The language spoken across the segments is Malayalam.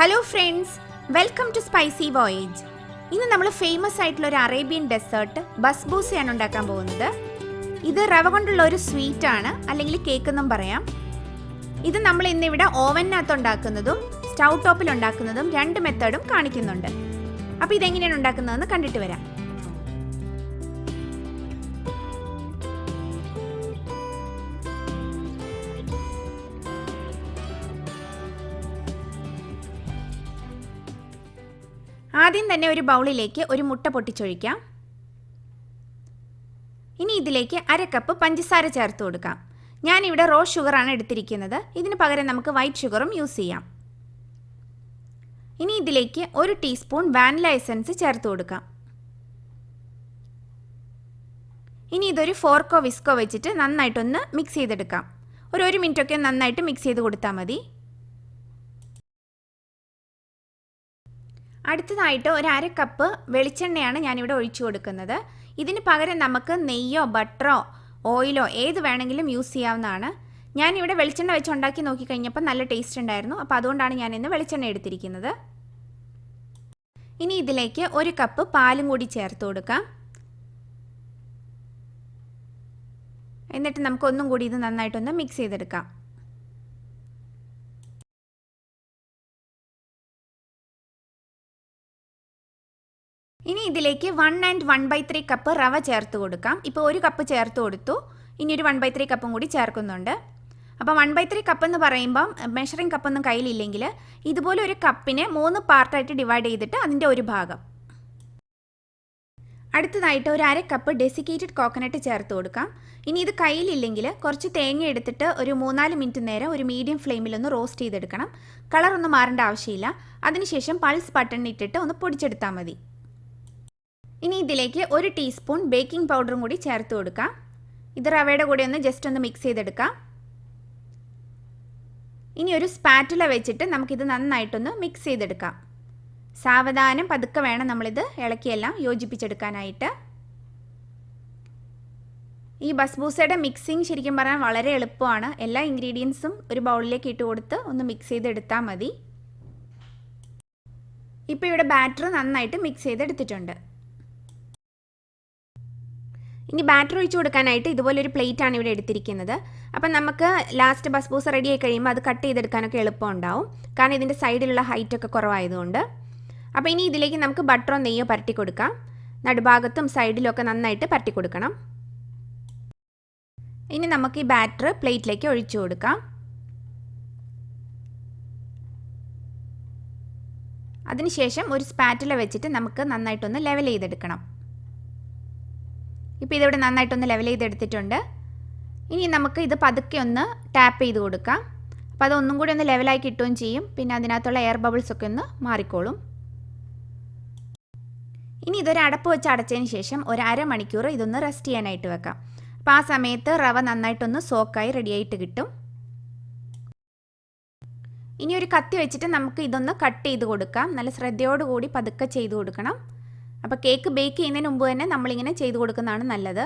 Hello friends, welcome to Spicy Voyage. ഇന്ന് നമ്മൾ ഫേമസ് ആയിട്ടുള്ള ഒരു അറേബ്യൻ ഡെസേർട്ട് ബസ്ബൂസയാണ് ഉണ്ടാക്കാൻ പോകുന്നത്. ഇത് റവ കൊണ്ടുള്ള ഒരു സ്വീറ്റ് ആണ്, അല്ലെങ്കിൽ കേക്ക് എന്നും പറയാം. ഇത് നമ്മൾ ഇന്നിവിടെ ഓവനകത്ത് ഉണ്ടാക്കുന്നതും സ്റ്റൗ ടോപ്പിൽ ഉണ്ടാക്കുന്നതും രണ്ട് മെത്തേഡും കാണിക്കുന്നുണ്ട്. അപ്പോൾ ഇതെങ്ങനെയാണ് ഉണ്ടാക്കുന്നതെന്ന് കണ്ടിട്ട് വരാം. ആദ്യം തന്നെ ഒരു ബൗളിലേക്ക് ഒരു മുട്ട പൊട്ടിച്ചൊഴിക്കാം. ഇനി ഇതിലേക്ക് 1/2 കപ്പ് പഞ്ചസാര ചേർത്ത് കൊടുക്കാം. ഞാനിവിടെ റോ ഷുഗറാണ് എടുത്തിരിക്കുന്നത്. ഇതിന് പകരം നമുക്ക് വൈറ്റ് ഷുഗറും യൂസ് ചെയ്യാം. ഇനി ഇതിലേക്ക് 1 ടീസ്പൂൺ വാനില എസൻസ് ചേർത്ത് കൊടുക്കാം. ഇനി ഇതൊരു ഫോർക്കോ വിസ്കോ വെച്ചിട്ട് നന്നായിട്ടൊന്ന് മിക്സ് ചെയ്തെടുക്കാം. ഒരു 1 മിനിറ്റൊക്കെ നന്നായിട്ട് മിക്സ് ചെയ്ത് കൊടുത്താൽ മതി. അടുത്തതായിട്ട് ഒരു 1/2 കപ്പ് വെളിച്ചെണ്ണയാണ് ഞാനിവിടെ ഒഴിച്ചു കൊടുക്കുന്നത്. ഇതിന് പകരം നമുക്ക് നെയ്യോ ബട്ടറോ ഓയിലോ ഏത് വേണമെങ്കിലും യൂസ് ചെയ്യാവുന്നതാണ്. ഞാനിവിടെ വെളിച്ചെണ്ണ വെച്ച് ഉണ്ടാക്കി നോക്കിക്കഴിഞ്ഞപ്പോൾ നല്ല ടേസ്റ്റ് ഉണ്ടായിരുന്നു. അപ്പോൾ അതുകൊണ്ടാണ് ഞാനിന്ന് വെളിച്ചെണ്ണ എടുത്തിരിക്കുന്നത്. ഇനി ഇതിലേക്ക് 1 കപ്പ് പാലും കൂടി ചേർത്ത് കൊടുക്കാം. എന്നിട്ട് നമുക്ക് ഒന്നും കൂടി ഇത് നന്നായിട്ടൊന്ന് മിക്സ് ചെയ്തെടുക്കാം. ഇനി ഇതിലേക്ക് 1 and 1/3 കപ്പ് റവ ചേർത്ത് കൊടുക്കാം. ഇപ്പോൾ 1 കപ്പ് ചേർത്ത് കൊടുത്തു. ഇനി ഒരു 1/3 കപ്പും കൂടി ചേർക്കുന്നുണ്ട്. അപ്പോൾ 1/3 കപ്പ് എന്ന് പറയുമ്പം മെഷറിംഗ് കപ്പൊന്നും കയ്യിലില്ലെങ്കിൽ ഇതുപോലെ ഒരു കപ്പിനെ 3 പാർട്ടായിട്ട് ഡിവൈഡ് ചെയ്തിട്ട് അതിൻ്റെ ഒരു ഭാഗം. അടുത്തതായിട്ട് ഒരു 1/2 കപ്പ് ഡെസിക്കേറ്റഡ് കോക്കനട്ട് ചേർത്ത് കൊടുക്കാം. ഇനി ഇത് കയ്യിലില്ലെങ്കിൽ കുറച്ച് തേങ്ങ എടുത്തിട്ട് ഒരു 3-4 മിനിറ്റ് നേരം ഒരു മീഡിയം ഫ്ലെയിമിലൊന്ന് റോസ്റ്റ് ചെയ്തെടുക്കണം. കളറൊന്നും മാറേണ്ട ആവശ്യമില്ല. അതിനുശേഷം പൾസ് ബട്ടൺ ഇട്ടിട്ട് ഒന്ന് പൊടിച്ചെടുത്താൽ മതി. ഇനി ഇതിലേക്ക് 1 ടീസ്പൂൺ ബേക്കിംഗ് പൗഡറും കൂടി ചേർത്ത് കൊടുക്കാം. ഇത് റവയുടെ കൂടെ ഒന്ന് ജസ്റ്റ് ഒന്ന് മിക്സ് ചെയ്തെടുക്കാം. ഇനി ഒരു സ്പാറ്റുല വെച്ചിട്ട് നമുക്കിത് നന്നായിട്ടൊന്ന് മിക്സ് ചെയ്തെടുക്കാം. സാവധാനം പതുക്കെ വേണം നമ്മളിത് ഇളക്കിയെല്ലാം യോജിപ്പിച്ചെടുക്കാനായിട്ട്. ഈ ബസ്ബൂസയുടെ മിക്സിങ് ശരിക്കും പറഞ്ഞാൽ വളരെ എളുപ്പമാണ്. എല്ലാ ഇൻഗ്രീഡിയൻസും ഒരു ബൗളിലേക്ക് ഇട്ട് കൊടുത്ത് ഒന്ന് മിക്സ് ചെയ്തെടുത്താൽ മതി. ഇപ്പോൾ ഇവിടെ ബാറ്റർ നന്നായിട്ട് മിക്സ് ചെയ്തെടുത്തിട്ടുണ്ട്. ഇനി ബാറ്റർ ഒഴിച്ച് കൊടുക്കാനായിട്ട് ഇതുപോലൊരു പ്ലേറ്റാണ് ഇവിടെ എടുത്തിരിക്കുന്നത്. അപ്പം നമുക്ക് ലാസ്റ്റ് ബസ്ബൂസ റെഡി ആയി കഴിയുമ്പോൾ അത് കട്ട് ചെയ്തെടുക്കാനൊക്കെ എളുപ്പം ഉണ്ടാവും. കാരണം ഇതിൻ്റെ സൈഡിലുള്ള ഹൈറ്റൊക്കെ കുറവായതുകൊണ്ട്. അപ്പോൾ ഇനി ഇതിലേക്ക് നമുക്ക് ബട്ടറോ നെയ്യോ പരട്ടി കൊടുക്കാം. നടുഭാഗത്തും സൈഡിലും ഒക്കെ നന്നായിട്ട് പരട്ടി കൊടുക്കണം. ഇനി നമുക്ക് ഈ ബാറ്റർ പ്ലേറ്റിലേക്ക് ഒഴിച്ചു കൊടുക്കാം. അതിനുശേഷം ഒരു സ്പാറ്റുല വെച്ചിട്ട് നമുക്ക് നന്നായിട്ടൊന്ന് ലെവൽ ചെയ്തെടുക്കണം. ഇപ്പോൾ ഇതിവിടെ നന്നായിട്ടൊന്ന് ലെവൽ ചെയ്തെടുത്തിട്ടുണ്ട്. ഇനി നമുക്ക് ഇത് പതുക്കെ ഒന്ന് ടാപ്പ് ചെയ്ത് കൊടുക്കാം. അപ്പോൾ അതൊന്നും കൂടി ഒന്ന് ലെവലായി കിട്ടുകയും ചെയ്യും. പിന്നെ അതിനകത്തുള്ള എയർ ബബിൾസൊക്കെ ഒന്ന് മാറിക്കോളും. ഇനി ഇതൊരു അടപ്പ് വെച്ച് അടച്ചതിന് ശേഷം ഒരു 1/2 മണിക്കൂർ ഇതൊന്ന് റെസ്റ്റ് ചെയ്യാനായിട്ട് വെക്കാം. അപ്പോൾ ആ സമയത്ത് റവ നന്നായിട്ടൊന്ന് സോക്കായി റെഡിയായിട്ട് കിട്ടും. ഇനി ഒരു കത്തി വെച്ചിട്ട് നമുക്ക് ഇതൊന്ന് കട്ട് ചെയ്ത് കൊടുക്കാം. നല്ല ശ്രദ്ധയോടുകൂടി പതുക്കെ ചെയ്ത് കൊടുക്കണം. അപ്പോൾ കേക്ക് ബേക്ക് ചെയ്യുന്നതിന് മുമ്പ് തന്നെ നമ്മളിങ്ങനെ ചെയ്ത് കൊടുക്കുന്നതാണ് നല്ലത്.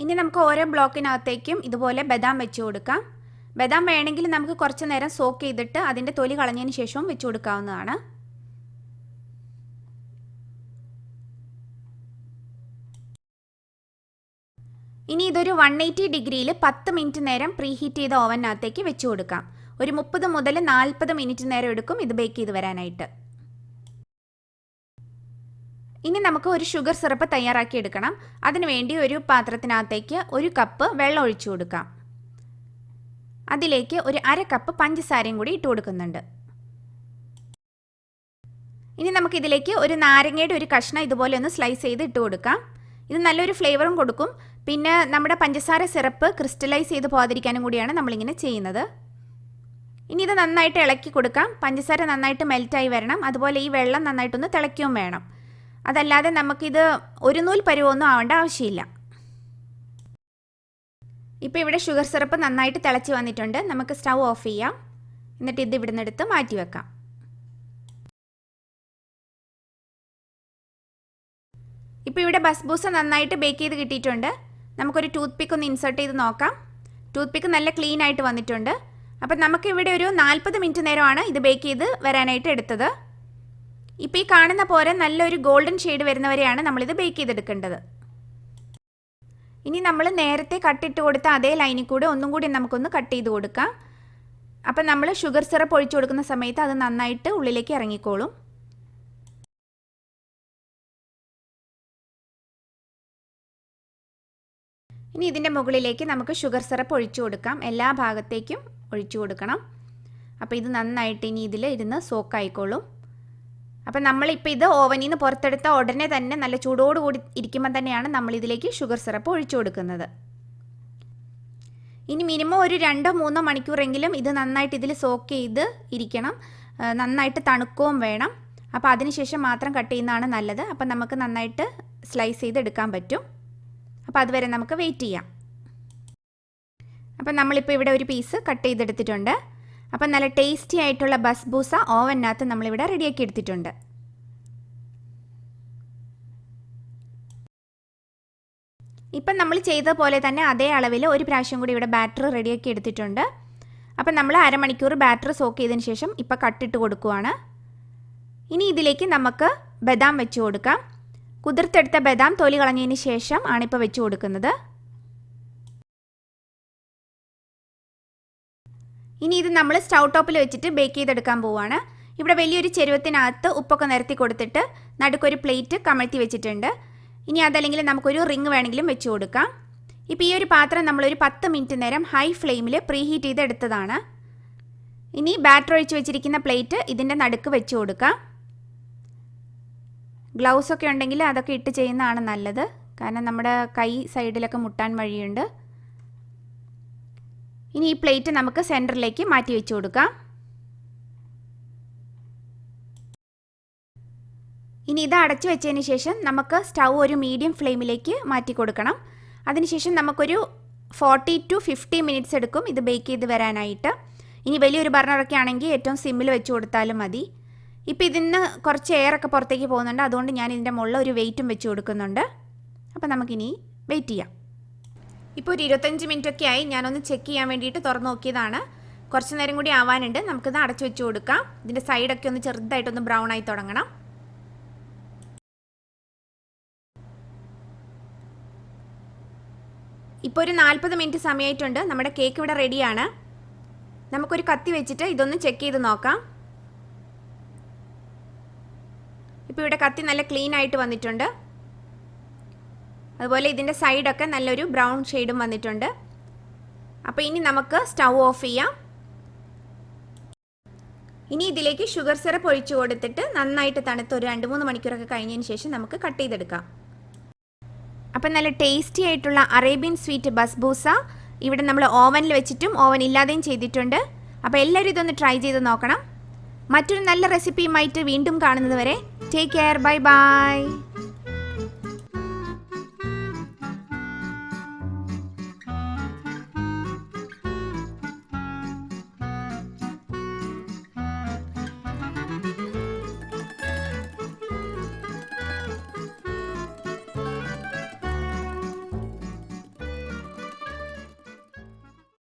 ഇനി നമുക്ക് ഓരോ ബ്ലോക്കിനകത്തേക്കും ഇതുപോലെ ബദാം വെച്ച് കൊടുക്കാം. ബദാം വേണമെങ്കിൽ നമുക്ക് കുറച്ച് നേരം സോക്ക് ചെയ്തിട്ട് അതിൻ്റെ തൊലി കളഞ്ഞതിന് ശേഷവും വെച്ച് കൊടുക്കാവുന്നതാണ്. ഇനി ഇതൊരു 180 ഡിഗ്രിയിൽ 10 മിനിറ്റ് നേരം പ്രീഹീറ്റ് ചെയ്ത ഓവനകത്തേക്ക് വെച്ച് കൊടുക്കാം. ഒരു 30 മുതൽ 40 മിനിറ്റ് നേരം എടുക്കും ഇത് ബേക്ക് ചെയ്ത് വരാനായിട്ട്. ഇനി നമുക്ക് ഒരു ഷുഗർ സിറപ്പ് തയ്യാറാക്കി എടുക്കണം. അതിനുവേണ്ടി ഒരു പാത്രത്തിനകത്തേക്ക് 1 കപ്പ് വെള്ളം ഒഴിച്ചു കൊടുക്കാം. അതിലേക്ക് ഒരു 1/2 കപ്പ് പഞ്ചസാരയും കൂടി ഇട്ട് കൊടുക്കുന്നുണ്ട്. ഇനി നമുക്കിതിലേക്ക് ഒരു നാരങ്ങയുടെ ഒരു കഷ്ണം ഇതുപോലെ ഒന്ന് സ്ലൈസ് ചെയ്ത് ഇട്ട് കൊടുക്കാം. ഇത് നല്ലൊരു ഫ്ലേവറും കൊടുക്കും. പിന്നെ നമ്മുടെ പഞ്ചസാര സിറപ്പ് ക്രിസ്റ്റലൈസ് ചെയ്ത് പോകാതിരിക്കാനും കൂടിയാണ് നമ്മളിങ്ങനെ ചെയ്യുന്നത്. ഇനി ഇത് നന്നായിട്ട് ഇളക്കി കൊടുക്കാം. പഞ്ചസാര നന്നായിട്ട് മെൽറ്റായി വരണം. അതുപോലെ ഈ വെള്ളം നന്നായിട്ടൊന്ന് തിളയ്ക്കുകയും വേണം. അതല്ലാതെ നമുക്കിത് ഒരു നൂൽ പരുവൊന്നും ആവേണ്ട ആവശ്യമില്ല. ഇപ്പോൾ ഇവിടെ ഷുഗർ സിറപ്പ് നന്നായിട്ട് തിളച്ച് വന്നിട്ടുണ്ട്. നമുക്ക് സ്റ്റൗ ഓഫ് ചെയ്യാം. എന്നിട്ട് ഇത് ഇവിടുന്ന് എടുത്ത് മാറ്റി വെക്കാം. ഇപ്പോൾ ഇവിടെ ബസ്ബൂസ നന്നായിട്ട് ബേക്ക് ചെയ്ത് കിട്ടിയിട്ടുണ്ട്. നമുക്കൊരു ടൂത്ത് പിക്ക് ഒന്ന് ഇൻസേർട്ട് ചെയ്ത് നോക്കാം. ടൂത്ത് പിക്ക് നല്ല ക്ലീൻ ആയിട്ട് വന്നിട്ടുണ്ട്. അപ്പം നമുക്കിവിടെ ഒരു 40 മിനിറ്റ് നേരമാണ് ഇത് ബേക്ക് ചെയ്ത് വരാനായിട്ട് എടുത്തത്. ഇപ്പോൾ ഈ കാണുന്ന പോലെ നല്ലൊരു ഗോൾഡൻ ഷെയ്ഡ് വരുന്നവരെയാണ് നമ്മളിത് ബേക്ക് ചെയ്തെടുക്കേണ്ടത്. ഇനി നമ്മൾ നേരത്തെ കട്ടിട്ട് കൊടുത്ത അതേ ലൈനിൽ കൂടെ ഒന്നും കൂടി നമുക്കൊന്ന് കട്ട് ചെയ്ത് കൊടുക്കാം. അപ്പം നമ്മൾ ഷുഗർ സിറപ്പ് ഒഴിച്ചു കൊടുക്കുന്ന സമയത്ത് അത് നന്നായിട്ട് ഉള്ളിലേക്ക് ഇറങ്ങിക്കോളും. ഇനി ഇതിൻ്റെ മുകളിലേക്ക് നമുക്ക് ഷുഗർ സിറപ്പ് ഒഴിച്ചു കൊടുക്കാം. എല്ലാ ഭാഗത്തേക്കും ഒഴിച്ചു കൊടുക്കണം. അപ്പോൾ ഇത് നന്നായിട്ട് ഇനി ഇതിൽ ഇരുന്ന് സോക്കായിക്കോളും. അപ്പം നമ്മളിപ്പോൾ ഇത് ഓവനിൽ നിന്ന് പുറത്തെടുത്ത ഉടനെ തന്നെ നല്ല ചൂടോടുകൂടി ഇരിക്കുമ്പോൾ തന്നെയാണ് നമ്മളിതിലേക്ക് ഷുഗർ സിറപ്പ് ഒഴിച്ചു കൊടുക്കുന്നത്. ഇനി മിനിമം ഒരു 2-3 മണിക്കൂറെങ്കിലും ഇത് നന്നായിട്ട് ഇതിൽ സോക്ക് ചെയ്ത് ഇരിക്കണം. നന്നായിട്ട് തണുക്കുകയും വേണം. അപ്പോൾ അതിനുശേഷം മാത്രം കട്ട് ചെയ്യുന്നതാണ് നല്ലത്. അപ്പം നമുക്ക് നന്നായിട്ട് സ്ലൈസ് ചെയ്തെടുക്കാൻ പറ്റും. അപ്പോൾ അതുവരെ നമുക്ക് വെയിറ്റ് ചെയ്യാം. അപ്പം നമ്മളിപ്പോൾ ഇവിടെ ഒരു പീസ് കട്ട് ചെയ്തെടുത്തിട്ടുണ്ട്. അപ്പം നല്ല ടേസ്റ്റി ആയിട്ടുള്ള ബസ്ബൂസ ഓവനകത്ത് നമ്മളിവിടെ റെഡിയാക്കി എടുത്തിട്ടുണ്ട്. ഇപ്പം നമ്മൾ ചെയ്ത പോലെ തന്നെ അതേ അളവിൽ ഒരു പ്രാവശ്യം കൂടി ഇവിടെ ബാറ്റർ റെഡിയാക്കി എടുത്തിട്ടുണ്ട്. അപ്പം നമ്മൾ അരമണിക്കൂർ ബാറ്റർ സോക്ക് ചെയ്തതിന് ശേഷം ഇപ്പം കട്ടിട്ട് കൊടുക്കുവാണ്. ഇനി ഇതിലേക്ക് നമുക്ക് ബദാം വെച്ച് കൊടുക്കാം. കുതിർത്തെടുത്ത ബദാം തൊലി കളഞ്ഞതിന് ശേഷം ആണിപ്പോൾ വെച്ച് കൊടുക്കുന്നത്. ഇനി ഇത് നമ്മൾ സ്റ്റൗ ടോപ്പിൽ വെച്ചിട്ട് ബേക്ക് ചെയ്തെടുക്കാൻ പോവുകയാണ്. ഇവിടെ വലിയൊരു ചെരുവത്തിനകത്ത് ഉപ്പൊക്കെ നിരത്തി കൊടുത്തിട്ട് നടുക്കൊരു പ്ലേറ്റ് കമഴ്ത്തി വെച്ചിട്ടുണ്ട്. ഇനി അതല്ലെങ്കിൽ നമുക്കൊരു റിങ് വേണമെങ്കിലും വെച്ച് കൊടുക്കാം. ഇപ്പോൾ ഈ ഒരു പാത്രം നമ്മളൊരു 10 മിനിറ്റ് നേരം ഹൈ ഫ്ലെയിമിൽ പ്രീ ഹീറ്റ് ചെയ്തെടുത്തതാണ്. ഇനി ബാറ്റർ ഒഴിച്ച് വെച്ചിരിക്കുന്ന പ്ലേറ്റ് ഇതിൻ്റെ നടുക്ക് വെച്ച് കൊടുക്കാം. ഗ്ലൗസൊക്കെ ഉണ്ടെങ്കിൽ അതൊക്കെ ഇട്ട് ചെയ്യുന്നതാണ് നല്ലത്. കാരണം നമ്മുടെ കൈ സൈഡിലൊക്കെ മുട്ടാൻ വഴിയുണ്ട്. ഇനി ഈ പ്ലേറ്റ് നമുക്ക് സെൻറ്ററിലേക്ക് മാറ്റി വെച്ച് കൊടുക്കാം. ഇനി ഇത് അടച്ചു വെച്ചതിന് ശേഷം നമുക്ക് സ്റ്റൗ ഒരു മീഡിയം ഫ്ലെയിമിലേക്ക് മാറ്റി കൊടുക്കണം. അതിനുശേഷം നമുക്കൊരു 40 to 50 മിനിറ്റ്സ് എടുക്കും ഇത് ബേക്ക് ചെയ്ത് വരാനായിട്ട്. ഇനി വലിയൊരു ബർണറൊക്കെ ആണെങ്കിൽ ഏറ്റവും സിമ്മിൽ വെച്ച് കൊടുത്താലും മതി. ഇപ്പോൾ ഇതിന് കുറച്ച് എയറൊക്കെ പുറത്തേക്ക് പോകുന്നുണ്ട്. അതുകൊണ്ട് ഞാൻ ഇതിൻ്റെ മുകളിൽ ഒരു വെയിറ്റും വെച്ച് കൊടുക്കുന്നുണ്ട്. അപ്പോൾ നമുക്കിനി വെയിറ്റ് ചെയ്യാം. ഇപ്പോൾ ഒരു 25 മിനിറ്റൊക്കെ ആയി. ഞാനൊന്ന് ചെക്ക് ചെയ്യാൻ വേണ്ടിയിട്ട് തുറന്ന് നോക്കിയതാണ്. കുറച്ച് നേരം കൂടി ആവാനുണ്ട്. നമുക്കിത് അടച്ചു വെച്ച് കൊടുക്കാം. ഇതിൻ്റെ സൈഡൊക്കെ ഒന്ന് ചെറുതായിട്ടൊന്ന് ബ്രൗൺ ആയി തുടങ്ങണം. ഇപ്പോൾ ഒരു 40 മിനിറ്റ് സമയമായിട്ടുണ്ട്. നമ്മുടെ കേക്ക് ഇവിടെ റെഡിയാണ്. നമുക്കൊരു കത്തി വെച്ചിട്ട് ഇതൊന്ന് ചെക്ക് ചെയ്ത് നോക്കാം. ഇപ്പോൾ ഇവിടെ കത്തി നല്ല ക്ലീൻ ആയിട്ട് വന്നിട്ടുണ്ട്. അതുപോലെ ഇതിൻ്റെ സൈഡൊക്കെ നല്ലൊരു ബ്രൗൺ ഷെയ്ഡും വന്നിട്ടുണ്ട്. അപ്പോൾ ഇനി നമുക്ക് സ്റ്റൗ ഓഫ് ചെയ്യാം. ഇനി ഇതിലേക്ക് ഷുഗർ സിറപ്പ് ഒഴിച്ചു കൊടുത്തിട്ട് നന്നായിട്ട് തണുത്ത് ഒരു 2-3 മണിക്കൂറൊക്കെ കഴിഞ്ഞതിന് ശേഷം നമുക്ക് കട്ട് ചെയ്തെടുക്കാം. അപ്പം നല്ല ടേസ്റ്റി ആയിട്ടുള്ള അറേബ്യൻ സ്വീറ്റ് ബസ്ബൂസ ഇവിടെ നമ്മൾ ഓവനിൽ വെച്ചിട്ടും ഓവൻ ഇല്ലാതെയും ചെയ്തിട്ടുണ്ട്. അപ്പോൾ എല്ലാവരും ഇതൊന്ന് ട്രൈ ചെയ്ത് നോക്കണം. മറ്റൊരു നല്ല റെസിപ്പിയുമായിട്ട് വീണ്ടും കാണുന്നത് വരെ ടേക്ക് കെയർ. Bye bye.